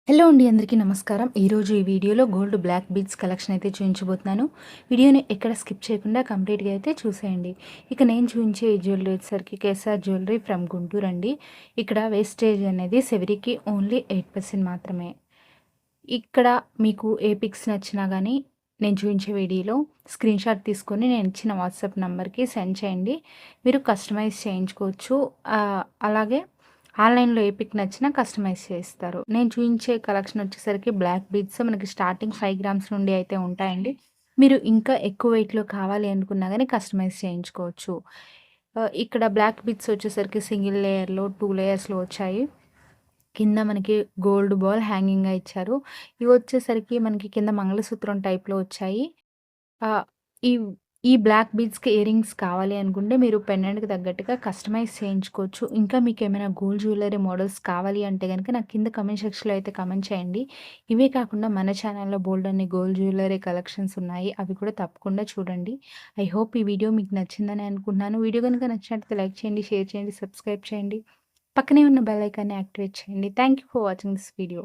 Hello అండి, అందరికీ నమస్కారం. ఈరోజు ఈ వీడియోలో గోల్డ్ బ్లాక్ బీడ్స్ కలెక్షన్ అయితే చూపించబోతున్నాను. వీడియోని ఎక్కడ స్కిప్ చేయకుండా కంప్లీట్గా అయితే చూసేయండి. ఇక నేను చూపించే ఈ జ్యువెలరీ వచ్చేసరికి కేఎస్ఆర్ జ్యువెలరీ ఫ్రమ్ గుంటూరు అండి. ఇక్కడ వేస్టేజ్ అనేది సెవరీకి ఓన్లీ 8% మాత్రమే. ఇక్కడ మీకు ఏ పిక్స్ నచ్చినా కానీ నేను చూపించే వీడియోలో స్క్రీన్ షాట్ తీసుకొని నేను ఇచ్చిన వాట్సాప్ నెంబర్కి సెండ్ చేయండి. మీరు కస్టమైజ్ చేయించుకోవచ్చు. అలాగే ఆన్‌లైన్‌లో ఏ పిక్ నచ్చినా కస్టమైజ్ చేయిస్తారు. నేను చూయించే కలెక్షన్ వచ్చేసరికి బ్లాక్ బీడ్స్ మనకి స్టార్టింగ్ 5 గ్రామ్స్ నుండి అయితే ఉంటాయండి. మీరు ఇంకా ఎక్కువ వెయిట్‌లో కావాలి అనుకున్నా గానీ కస్టమైజ్ చేయించుకోవచ్చు. ఇక్కడ బ్లాక్ బీడ్స్ వచ్చేసరికి సింగిల్ లేయర్‌లో, 2 లేయర్స్‌లో వచ్చాయి. కింద మనకి గోల్డ్ బాల్ హ్యాంగింగ్‌గా ఇచ్చారు. ఇవొచ్చేసరికి మనకి కింద మంగళసూత్రం టైప్‌లో వచ్చాయి. ఆహ్, ఈ ఈ బ్లాక్ బీడ్స్‌కి ఇయరింగ్స్ కావాలి అనుకుంటే మీరు పెండెంట్‌కి తగ్గట్టుగా కస్టమైజ్ చేయించుకోవచ్చు. ఇంకా మీకేమైనా గోల్డ్ జ్యువెలరీ మోడల్స్ కావాలి అంటే గనుక నాకు కింద కామెంట్ సెక్షన్‌లో అయితే కామెంట్ చేయండి. ఇవే కాకుండా మన ఛానల్‌లో బోలెడన్ని గోల్డ్ జ్యువెలరీ కలెక్షన్స్ ఉన్నాయి. అవి కూడా తప్పకుండా చూడండి. ఐ హోప్ ఈ వీడియో మీకు నచ్చిందని అనుకుంటున్నాను. వీడియో గనుక నచ్చినట్లయితే లైక్ చేయండి, షేర్ చేయండి, సబ్స్క్రైబ్ చేయండి. పక్కనే ఉన్న బెల్ ఐకాన్‌ని యాక్టివేట్ చేయండి. Thank you for watching this video.